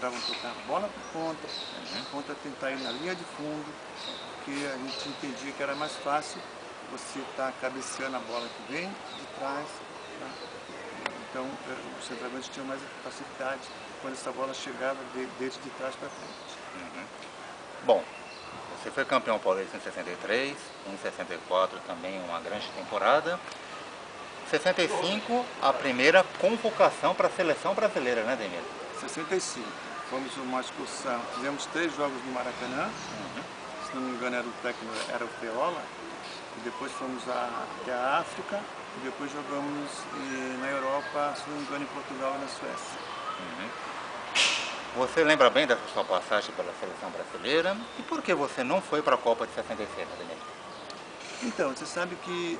procuravam tocar a bola para a ponta tentar ir na linha de fundo, porque a gente entendia que era mais fácil você estar cabeceando a bola que vem de trás, tá? Então os centroavantes tinham mais facilidade quando essa bola chegava desde de trás para frente. Bom, você foi campeão paulista em 63, em 64 também uma grande temporada. 65, a primeira convocação para a seleção brasileira, né, Demir? 65, fomos uma excursão, fizemos 3 jogos no Maracanã, se não me engano era o técnico, era o Feola, e depois fomos até a África, e depois jogamos na Europa, se não me engano em Portugal e na Suécia. Você lembra bem dessa sua passagem pela seleção brasileira? E por que você não foi para a Copa de 66, Demir? Então, você sabe que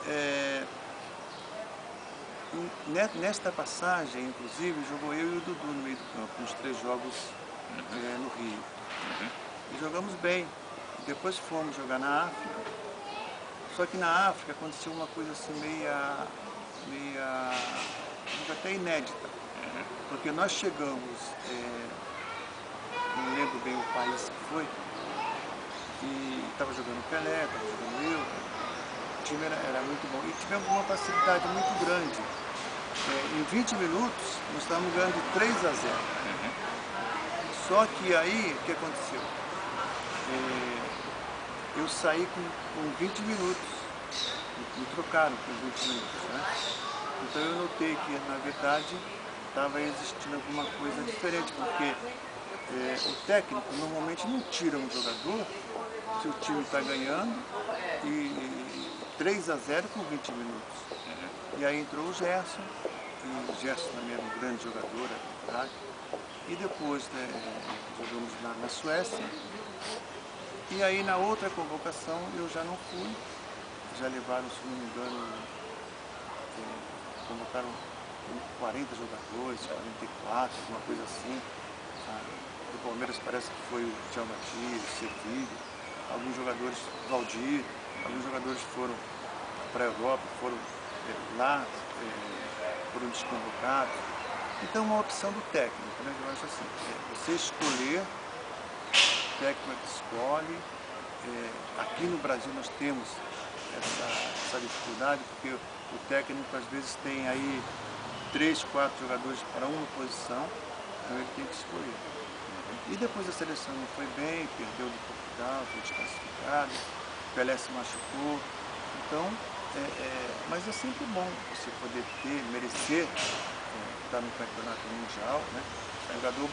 nesta passagem, inclusive, jogou eu e o Dudu no meio do campo, nos 3 jogos no Rio. E jogamos bem. Depois fomos jogar na África, só que na África aconteceu uma coisa assim até inédita. Porque nós chegamos, não lembro bem o país que foi, e estava jogando Pelé, estava jogando eu, o time era muito bom. E tivemos uma facilidade muito grande. Em 20 minutos, nós estávamos ganhando de 3-0. Só que aí, o que aconteceu? Eu saí com 20 minutos, me trocaram com 20 minutos, né? Então eu notei que, na verdade, estava existindo alguma coisa diferente, porque o técnico normalmente não tira um jogador se o time está ganhando e 3-0 com 20 minutos. E aí entrou o Gerson, e o Gerson também era um grande jogador, é verdade. E depois jogamos na Suécia. E aí na outra convocação eu já não fui, já levaram, se não me engano, convocaram 40 jogadores, 44, alguma coisa assim. Do Palmeiras parece que foi o Thiago Matias, o Servilho, alguns jogadores, Valdir, alguns jogadores foram para a Europa, foram lá, foram desconvocados. Então uma opção do técnico, né? Eu acho assim, você escolher, o técnico é que escolhe. Aqui no Brasil nós temos essa dificuldade, porque o técnico às vezes tem aí 3, 4 jogadores para uma posição, então ele tem que escolher. E depois a seleção não foi bem, perdeu de Portugal, foi desclassificado, Pelé se machucou. Então, mas é sempre bom você poder merecer estar no campeonato mundial, né? O jogador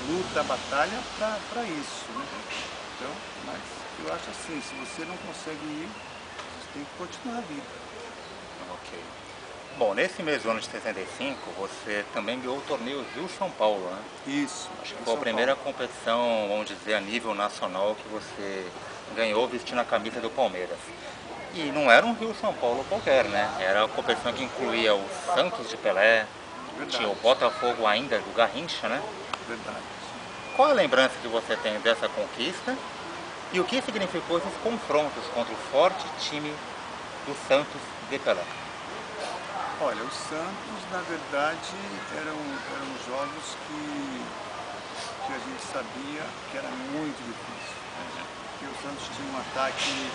luta, batalha para isso, né? Então, mas eu acho assim, se você não consegue ir, você tem que continuar a vida. Ok. Bom, nesse mesmo ano de 65, você também ganhou o torneio Rio-São Paulo, né? Isso. Acho que foi a primeira competição, vamos dizer, a nível nacional que você ganhou vestindo a camisa do Palmeiras. E não era um Rio-São Paulo qualquer, né? Era uma competição que incluía o Santos de Pelé, tinha o Botafogo ainda do Garrincha, né? Verdade. Qual a lembrança que você tem dessa conquista e o que significou esses confrontos contra o forte time do Santos de Pelé? Olha, o Santos, na verdade, eram jogos que a gente sabia que era muito difícil. Porque o Santos tinha um ataque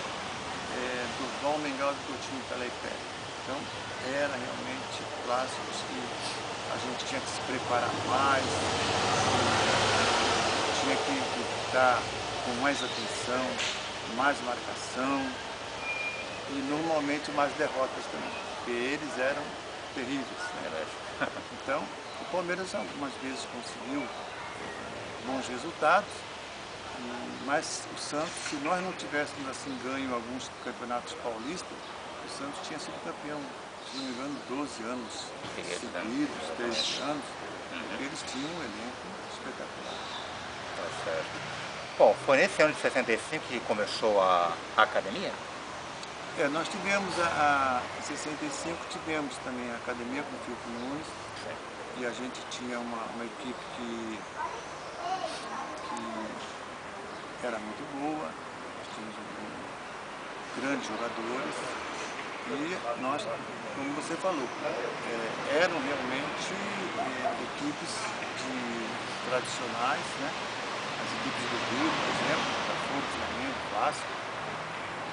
do Val Mengal do Coutinho, Pelé e Pérez. Então, era realmente clássicos que a gente tinha que se preparar mais, tinha que estar com mais atenção, mais marcação e normalmente mais derrotas também, porque eles eram terríveis, né? Então, o Palmeiras algumas vezes conseguiu bons resultados, mas o Santos, se nós não tivéssemos assim ganho alguns campeonatos paulistas, o Santos tinha sido campeão, se não me engano, 12 anos seguidos, 13 anos, porque eles tinham um elenco espetacular. Tá certo. Bom, foi nesse ano de 65 que começou a academia? Nós tivemos em 65 tivemos também a academia com o Filipe Nunes, e a gente tinha uma equipe que era muito boa, nós tínhamos grandes jogadores, E nós, como você falou, eram realmente equipes tradicionais, né? As equipes do Rio, por exemplo, Botafogo, Flamengo, Vasco,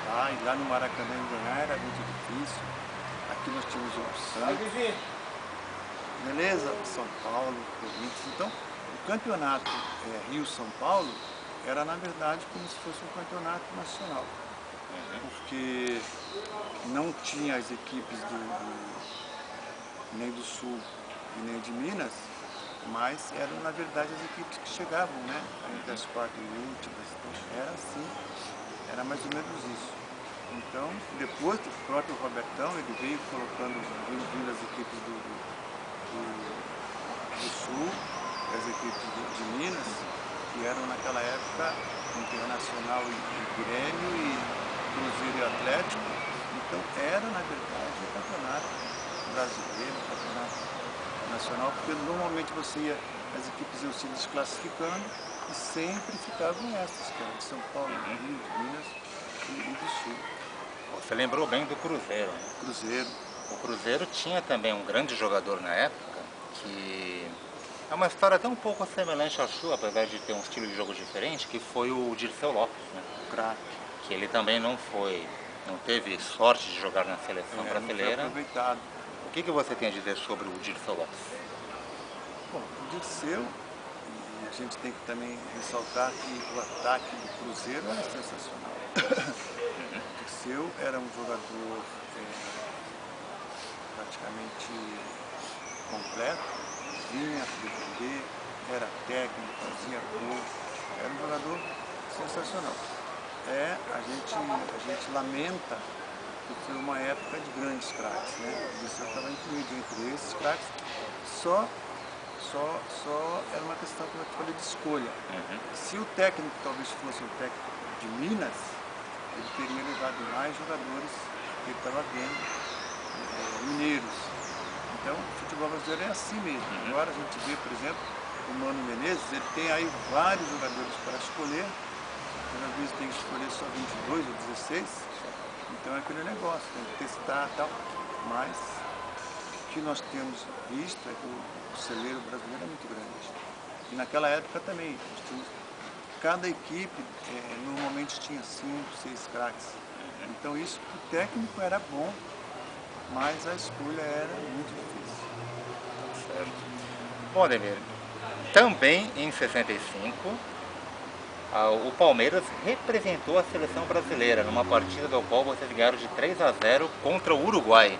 tá? E lá no Maracanã ganhar era muito difícil. Aqui nós tínhamos o Santos, beleza? São Paulo, Corinthians. Então, o campeonato Rio-São Paulo era, na verdade, como se fosse um campeonato nacional. Porque não tinha as equipes nem do Sul e nem de Minas, mas eram, na verdade, as equipes que chegavam, né? Entre as quartas e últimas. Então, era assim, era mais ou menos isso. Então, depois do próprio Robertão, ele veio colocando, vindo as equipes do Sul, as equipes de Minas, que eram naquela época Internacional e Grêmio e Cruzeiro e Atlético. Então era, na verdade, o campeonato brasileiro, o campeonato nacional, porque normalmente as equipes iam se desclassificando e sempre ficavam essas, que eram de São Paulo, Rio, de Minas e do Sul. Você lembrou bem do Cruzeiro, né? Cruzeiro. O Cruzeiro tinha também um grande jogador na época, que é uma história até um pouco semelhante ao Chu, apesar de ter um estilo de jogo diferente, que foi o Dirceu Lopes, né? Craque. Que ele também não teve sorte de jogar na seleção brasileira. Não foi aproveitado. O que você tem a dizer sobre o Dirceu Lopes? Bom, o Dirceu, e a gente tem que também ressaltar que o ataque do Cruzeiro era sensacional. O Dirceu era um jogador praticamente completo, vinha defender, era técnico, fazia gol, era um jogador sensacional. A gente lamenta que foi uma época de grandes craques, né? O Dirceu estava incluído entre esses craques, só era uma questão, como eu te falei, de escolha. Se o técnico talvez fosse um técnico de Minas, ele teria levado mais jogadores que ele estava vendo, mineiros. Então, o futebol brasileiro é assim mesmo. Agora a gente vê, por exemplo, o Mano Menezes, ele tem aí vários jogadores para escolher, às vezes tem que escolher só 22 ou 16, então é aquele negócio, tem que testar e tal, mas o que nós temos visto é que o celeiro brasileiro é muito grande. E naquela época também, cada equipe normalmente tinha 5, 6 craques. Então isso para o técnico era bom, mas a escolha era muito difícil. Certo. Bom, Ademir, também em 65, o Palmeiras representou a seleção brasileira numa partida do qual vocês ganharam de 3-0 contra o Uruguai.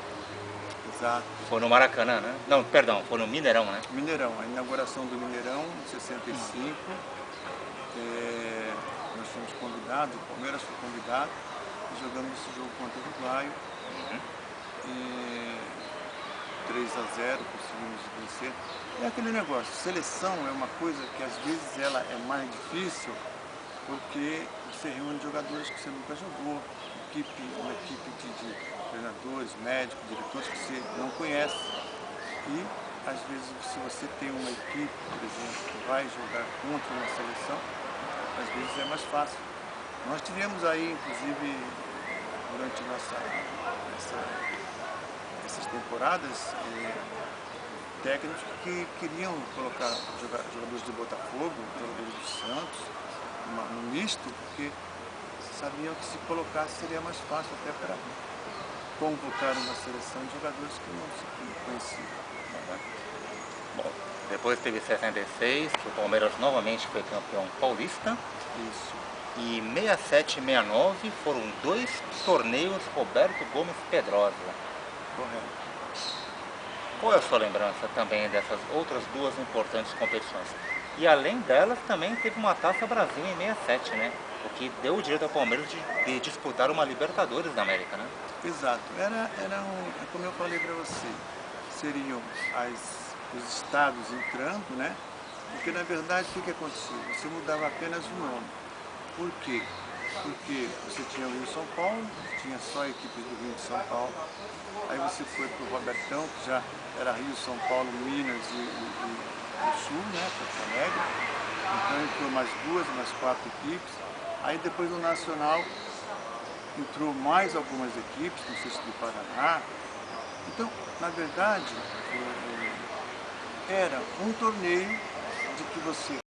Exato. Foi no Maracanã, né? Não, perdão, foi no Mineirão, né? Mineirão, a inauguração do Mineirão em 65. Nós fomos convidados, o Palmeiras foi convidado, e jogamos esse jogo contra o Uruguai. 3-0, conseguimos vencer. É aquele negócio, seleção é uma coisa que às vezes ela é mais difícil, porque você reúne jogadores que você nunca jogou, uma equipe de treinadores, médicos, diretores que você não conhece. E às vezes se você tem uma equipe, por exemplo, que vai jogar contra uma seleção, às vezes é mais fácil. Nós tivemos aí, inclusive, durante essas temporadas, técnicos que queriam colocar jogadores do Botafogo, jogadores do Santos, no misto, porque sabiam que se colocasse seria mais fácil até para convocar uma seleção de jogadores que não se conheciam. Bom, depois teve 66, que o Palmeiras novamente foi campeão paulista. Isso. E 67 e 69 foram 2 torneios Roberto Gomes Pedrosa. Correto. Qual é a sua lembrança também dessas outras 2 importantes competições? E além delas também teve uma Taça Brasil em 67, né? O que deu o direito ao Palmeiras de disputar uma Libertadores da América, né? Exato. Como eu falei para você, seriam os estados entrando, né? Porque na verdade o que acontecia? Você mudava apenas o nome. Por quê? Porque você tinha o Rio São Paulo, tinha só a equipe do Rio de São Paulo. Aí você foi para o Robertão, que já era Rio, São Paulo, Minas e Sul, né? Porto Alegre. Então entrou mais 4 equipes. Aí depois no Nacional entrou mais algumas equipes, não sei se do Paraná. Então, na verdade, era um torneio de que você